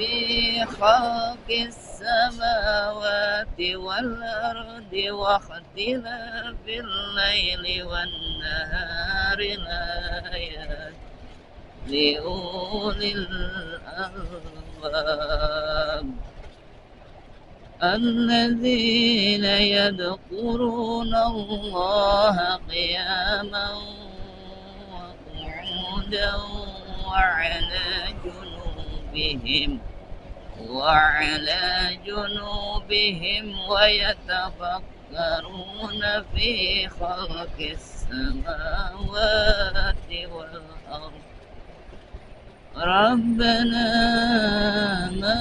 في خلق السماوات والأرض واختلاف الليل والنهار لآيات لأولي الألباب الذين يذكرون الله قياما وقعودا وعلى جنوبهم ويتفكرون في خلق السماوات والأرض ربنا ما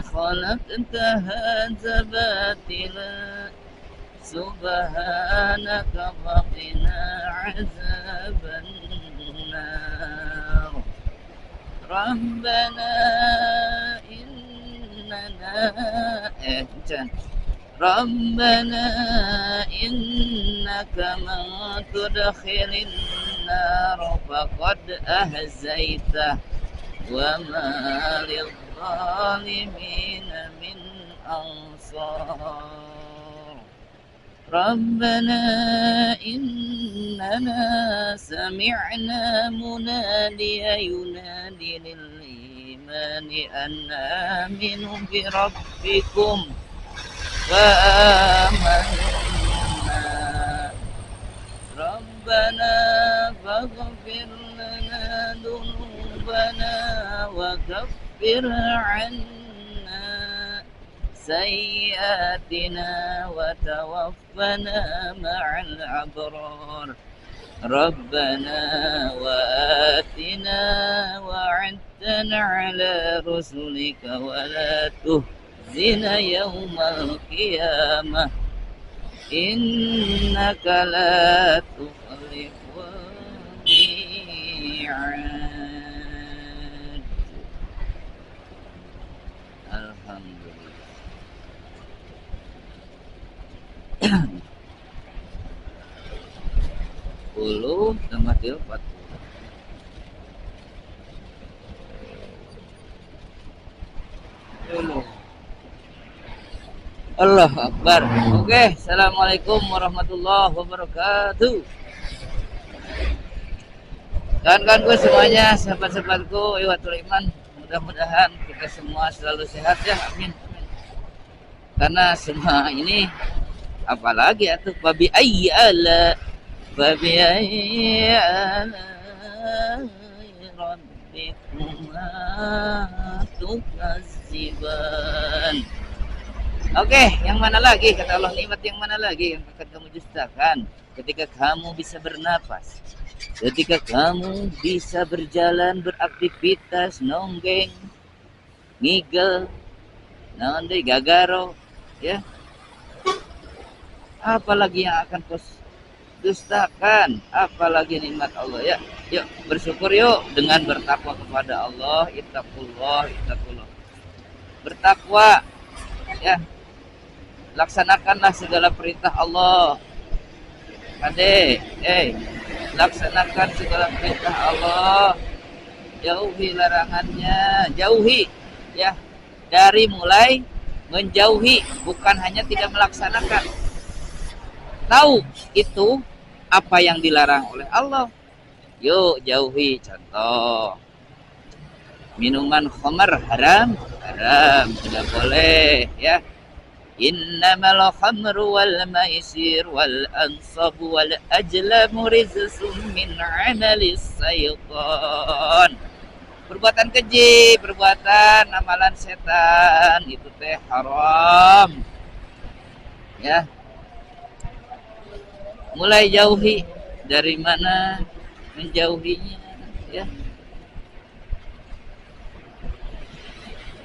خلقت هذا باطلا سبحانك فقنا عذاب النار ربنا إنك من تدخل النار فقد أهزيته وما للظالمين من أنصار ربنا إننا سمعنا مناديا ينادي للإيمان أن آمنوا بربكم فآمنا ربنا فاغفر لنا ذنوبنا وكفر عنا سيئاتنا وتوفنا مع الأبرار ربنا وآتنا وعدتنا على رسلك ولا تخزنا يوم القيامة إنك لا تخلف الميعاد. Alhamdulillah. 10 tambah 40. Allah Akbar. Oke, assalamualaikum warahmatullahi wabarakatuh. Kawan-kawanku semuanya, sahabat-sahabatku, ikhwatul iman, mudah-mudahan kita semua selalu sehat ya, amin. Karena semua ini apalagi atuh babi ayyala rabbikuma tukazziban. Oke, yang mana lagi kata Allah, nikmat yang mana lagi yang akan kamu dustakan? Ketika kamu bisa bernapas, ketika kamu bisa berjalan, beraktivitas, nonggeng, ngigel, nanti gagaro, ya. Apalagi yang akan kau dustakan? Apalagi nikmat Allah ya. Yuk bersyukur yuk dengan bertakwa kepada Allah. Ittaqullah. Bertakwa, ya. Laksanakanlah segala perintah Allah. Ade, laksanakan segala perintah Allah. Jauhi larangannya, jauhi, ya. Dari mulai menjauhi, bukan hanya tidak melaksanakan. Tahu itu apa yang dilarang oleh Allah. Yuk jauhi. Contoh, minuman khamar haram, tidak boleh, ya. Innamal khamru wal maisir wal ansabu wal ajlamu rizqun min amalis syaitan. Perbuatan keji, perbuatan amalan setan, itu teh haram. Ya. Mulai jauhi. Dari mana menjauhinya, ya?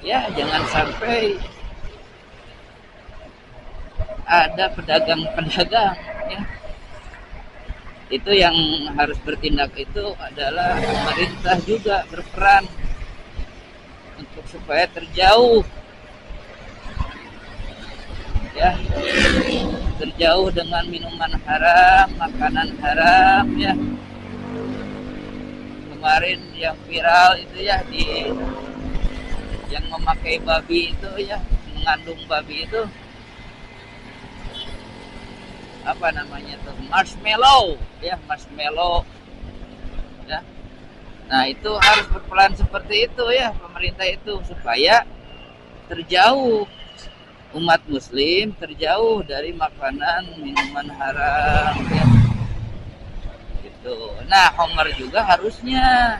Ya, jangan sampai ada pedagang-pedagang, ya. Itu yang harus bertindak itu adalah pemerintah juga berperan untuk supaya terjauh, ya, terjauh dengan minuman haram, makanan haram, ya. Kemarin yang viral itu ya di yang memakai babi itu ya, mengandung babi itu apa namanya tuh, marshmallow ya, marshmallow ya. Nah itu harus berperan seperti itu ya pemerintah itu, supaya terjauh umat muslim terjauh dari makanan minuman haram ya gitu. Nah Homer juga harusnya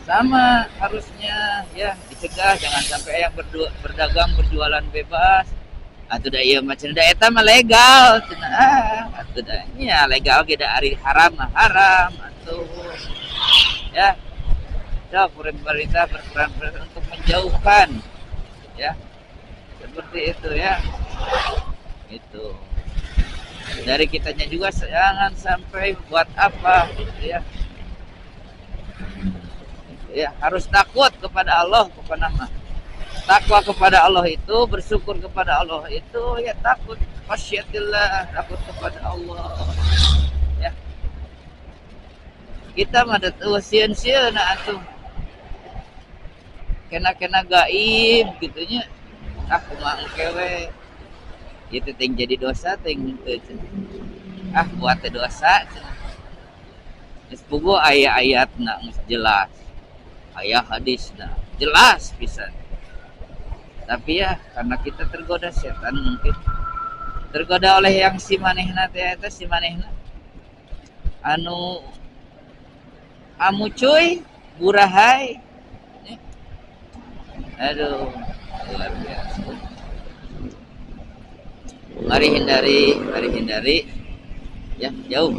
sama, harusnya ya dicegah, jangan sampai yang berdagang berjualan bebas. Atuh da ieu mah cenah eta mah legal cenah. Atuh da nya legal ge da ari haram mah haram atuh. Ya. Ya pemerintah berperan untuk menjauhkan ya. Seperti itu ya. Itu. Dari kitanya juga jangan sampai buat apa gitu ya. Ya, harus takut kepada Allah, kepada nama. Takwa kepada Allah itu, bersyukur kepada Allah itu ya takut, khasyatillah, takut kepada Allah. Ya. Kita mah teu sieun-sieun atuh. Kena gaib gitu nya. Ah kumaha engke we. Ieu teh jadi dosa teh henteu cenah. Ah buat teh dosa cenah. Geus puguh aya ayatna geus jelas. Aya hadisna jelas pisan. Tapi ya karena kita tergoda setan, mungkin tergoda oleh yang si manehna teh eta, si manehna anu amucuy burahay. Aduh luar biasa. Mari hindari ya, jauh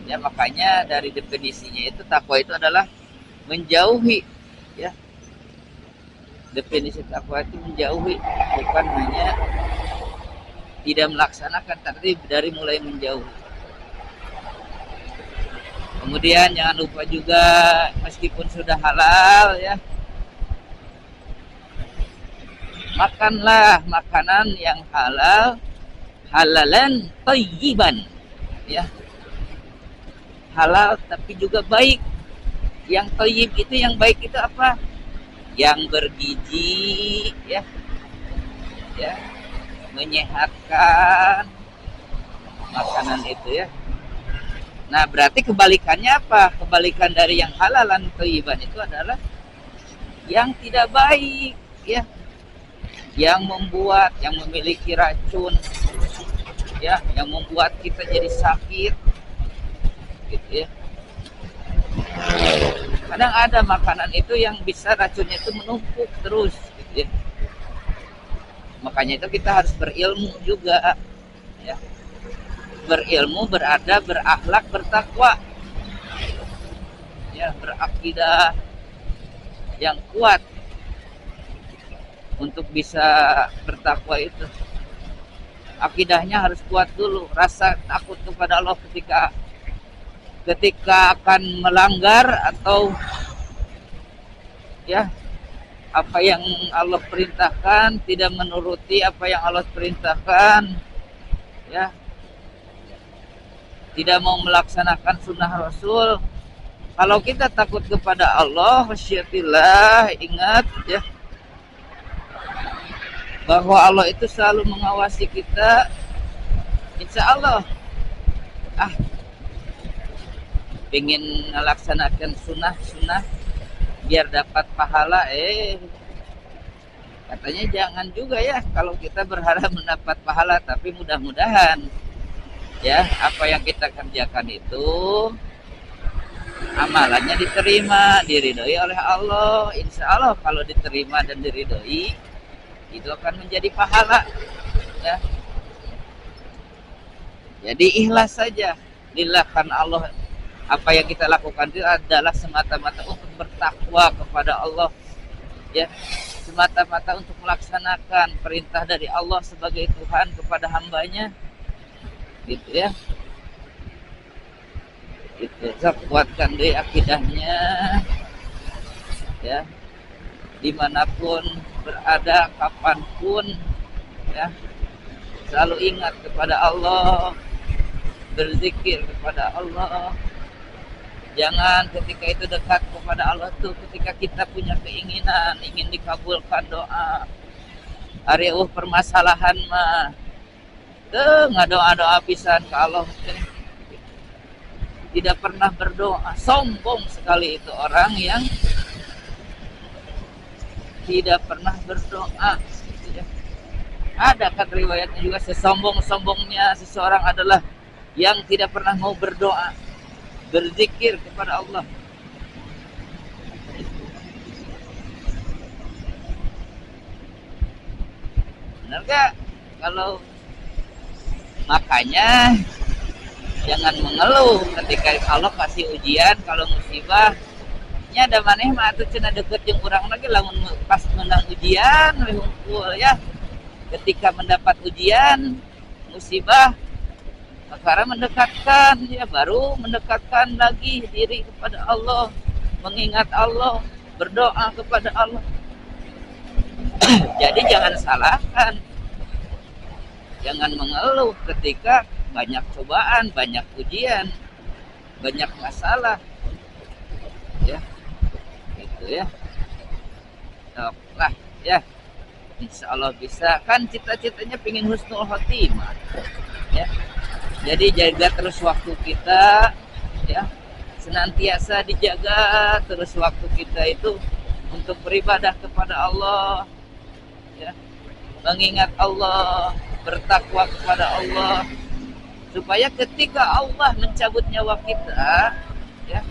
ya. Makanya dari definisinya itu takwa itu adalah menjauhi ya. Definisi takwa itu menjauhi, bukan hanya tidak melaksanakan, tapi dari mulai menjauh. Kemudian jangan lupa juga meskipun sudah halal ya, makanlah makanan yang halal, halalan thayyiban ya. Halal tapi juga baik. Yang thayyib itu, yang baik itu apa? Yang bergizi ya, menyehatkan makanan itu ya. Nah berarti kebalikannya apa? Kebalikan dari yang halalan thayyiban itu adalah yang tidak baik ya, yang membuat, yang memiliki racun ya, yang membuat kita jadi sakit gitu ya. Kadang ada makanan itu yang bisa racunnya itu menumpuk terus gitu ya. Makanya itu kita harus berilmu juga ya. Berilmu, beradab, berakhlak, bertakwa ya, berakidah yang kuat untuk bisa bertakwa itu. Akidahnya harus kuat dulu, rasa takut kepada Allah ketika akan melanggar atau ya apa yang Allah perintahkan, tidak menuruti apa yang Allah perintahkan ya, tidak mau melaksanakan sunnah Rasul. Kalau kita takut kepada Allah, khasyatillah, ingat ya bahwa Allah itu selalu mengawasi kita. Insya Allah pengen melaksanakan sunnah biar dapat pahala, katanya jangan juga ya kalau kita berharap mendapat pahala. Tapi mudah-mudahan ya apa yang kita kerjakan itu amalannya diterima, diridhoi oleh Allah. Insya Allah kalau diterima dan diridhoi itu akan menjadi pahala ya. Jadi ikhlas saja lillah, karena Allah. Apa yang kita lakukan itu adalah semata-mata untuk bertakwa kepada Allah ya, semata-mata untuk melaksanakan perintah dari Allah sebagai Tuhan kepada hambanya gitu ya. Itu kuatkan deh akidahnya ya, dimanapun berada, kapanpun ya, selalu ingat kepada Allah, berzikir kepada Allah Jangan ketika itu dekat kepada Allah tuh ketika kita punya keinginan ingin dikabulkan doa. Ari permasalahan mah nggak doa pisan ke Allah, tidak pernah berdoa. Sombong sekali itu orang yang tidak pernah berdoa. Ada kan riwayatnya juga, sesombong-sombongnya seseorang adalah yang tidak pernah mau berdoa, berzikir kepada Allah. Benar gak? Kalau makanya jangan mengeluh ketika Allah kasih ujian, kalau musibah nya ada maneh mah atuh cenah deket jeung urang lagi lamun pas menang ujian we hungkul ya. Ketika mendapat ujian musibah perkara mendekatkan ya, baru mendekatkan lagi diri kepada Allah, mengingat Allah, berdoa kepada Allah. Jadi jangan salahkan, jangan mengeluh ketika banyak cobaan, banyak ujian, banyak masalah ya, gitu ya. Lah ya, insya Allah bisa. Kan cita-citanya pengen husnul khotimah ya. Jadi jaga terus waktu kita ya, senantiasa dijaga terus waktu kita itu untuk beribadah kepada Allah ya, mengingat Allah, bertakwa kepada Allah, supaya ketika Allah mencabut nyawa kita ya,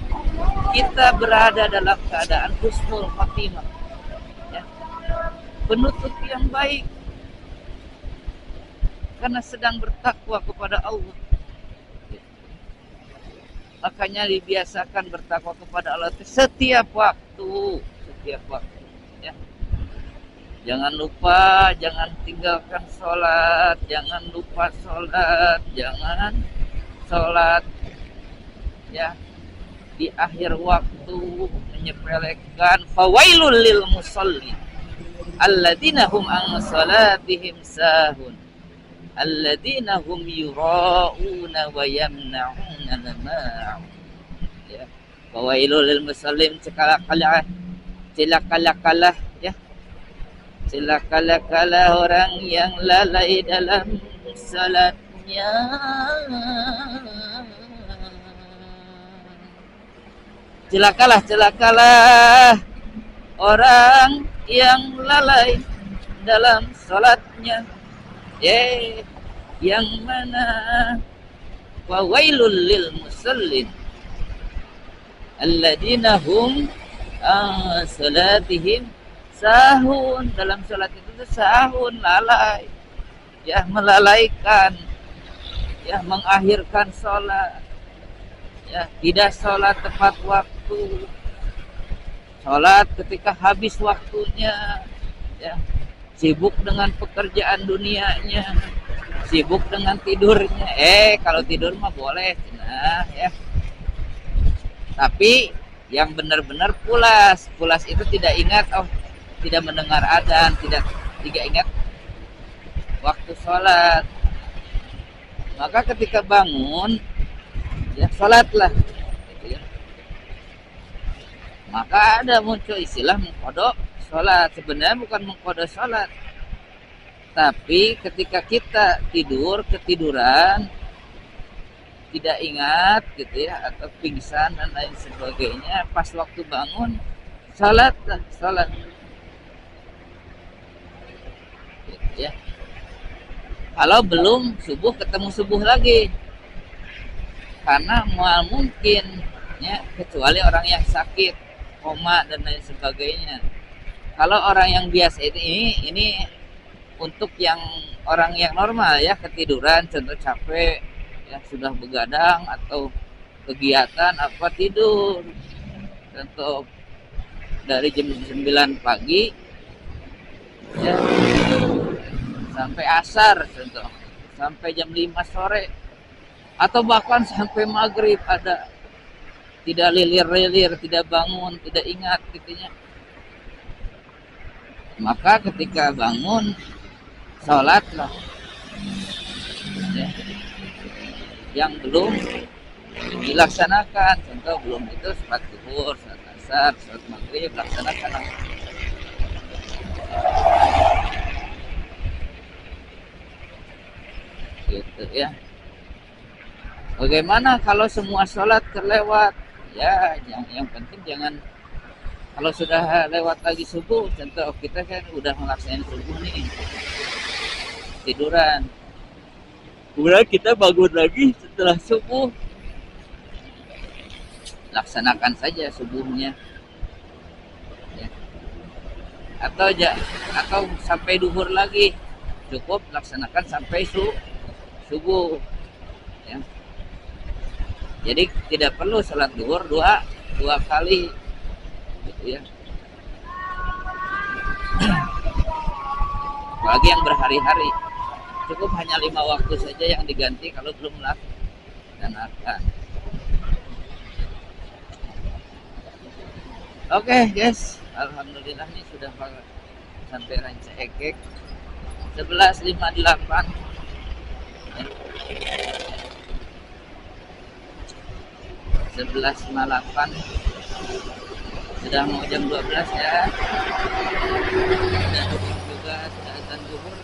kita berada dalam keadaan husnul khotimah ya, penutup yang baik karena sedang bertakwa kepada Allah. Makanya dibiasakan bertakwa kepada Allah setiap waktu ya. Jangan lupa, jangan tinggalkan sholat, jangan lupa sholat, jangan sholat ya di akhir waktu menyepelekan. Fawailul lil musallin alladzina hum an salatihim sahun alladzina hum yura'una wa yamna'una al-ma'un ya. Fawailul lil musallin, celakalah ya, celakalah orang yang lalai dalam salatnya. Celakalah orang yang lalai dalam salatnya. Yang mana wa wailul lil musallin alladzina hum salatihim sahun. Dalam salat itu sahun, lalai ya, melalaikan ya, mengakhirkan salat ya, tidak salat tepat waktu, salat ketika habis waktunya ya, sibuk dengan pekerjaan dunianya, sibuk dengan tidurnya. Kalau tidur mah boleh, nah ya. Tapi yang benar-benar pulas itu tidak ingat, tidak mendengar adzan, tidak ingat waktu sholat. Maka ketika bangun, ya sholatlah. Gitu ya. Maka ada muncul istilah mengkodok sholat. Sebenarnya bukan mengkodok sholat, tapi ketika kita ketiduran, tidak ingat gitu ya, atau pingsan dan lain sebagainya, pas waktu bangun sholat gitu ya. Kalau belum subuh, ketemu subuh lagi, karena mungkin ya, kecuali orang yang sakit, koma dan lain sebagainya. Kalau orang yang biasa ini untuk yang orang yang normal ya, ketiduran, contoh capek ya, sudah begadang atau kegiatan apa, tidur contoh dari jam 9 pagi ya sampai asar, contoh sampai jam 5 sore atau bahkan sampai maghrib, ada tidak lilir, tidak bangun, tidak ingat gitunya. Maka ketika bangun sholatlah ya. Yang belum dilaksanakan. Contoh belum itu sholat zuhur, sholat asar, sholat maghrib, laksanakan gitu ya. Bagaimana kalau semua sholat terlewat? Ya, yang penting jangan, kalau sudah lewat lagi subuh, contoh kita kan udah ngelaksanain subuh nih, tiduran. Kemudian kita bangun lagi setelah subuh, laksanakan saja subuhnya. Ya. Atau sampai duhur lagi, cukup laksanakan sampai subuh. Ya. Jadi tidak perlu sholat duhur dua kali, gitu ya. Apalagi yang berhari-hari, cukup hanya 5 waktu saja yang diganti kalau belum laksanakan. Oke guys, alhamdulillah nih sudah sampai Ranca Ekek 11.58. Ya. 11.58 sudah mau jam 12 ya. Sudah juga sudah azan zuhur.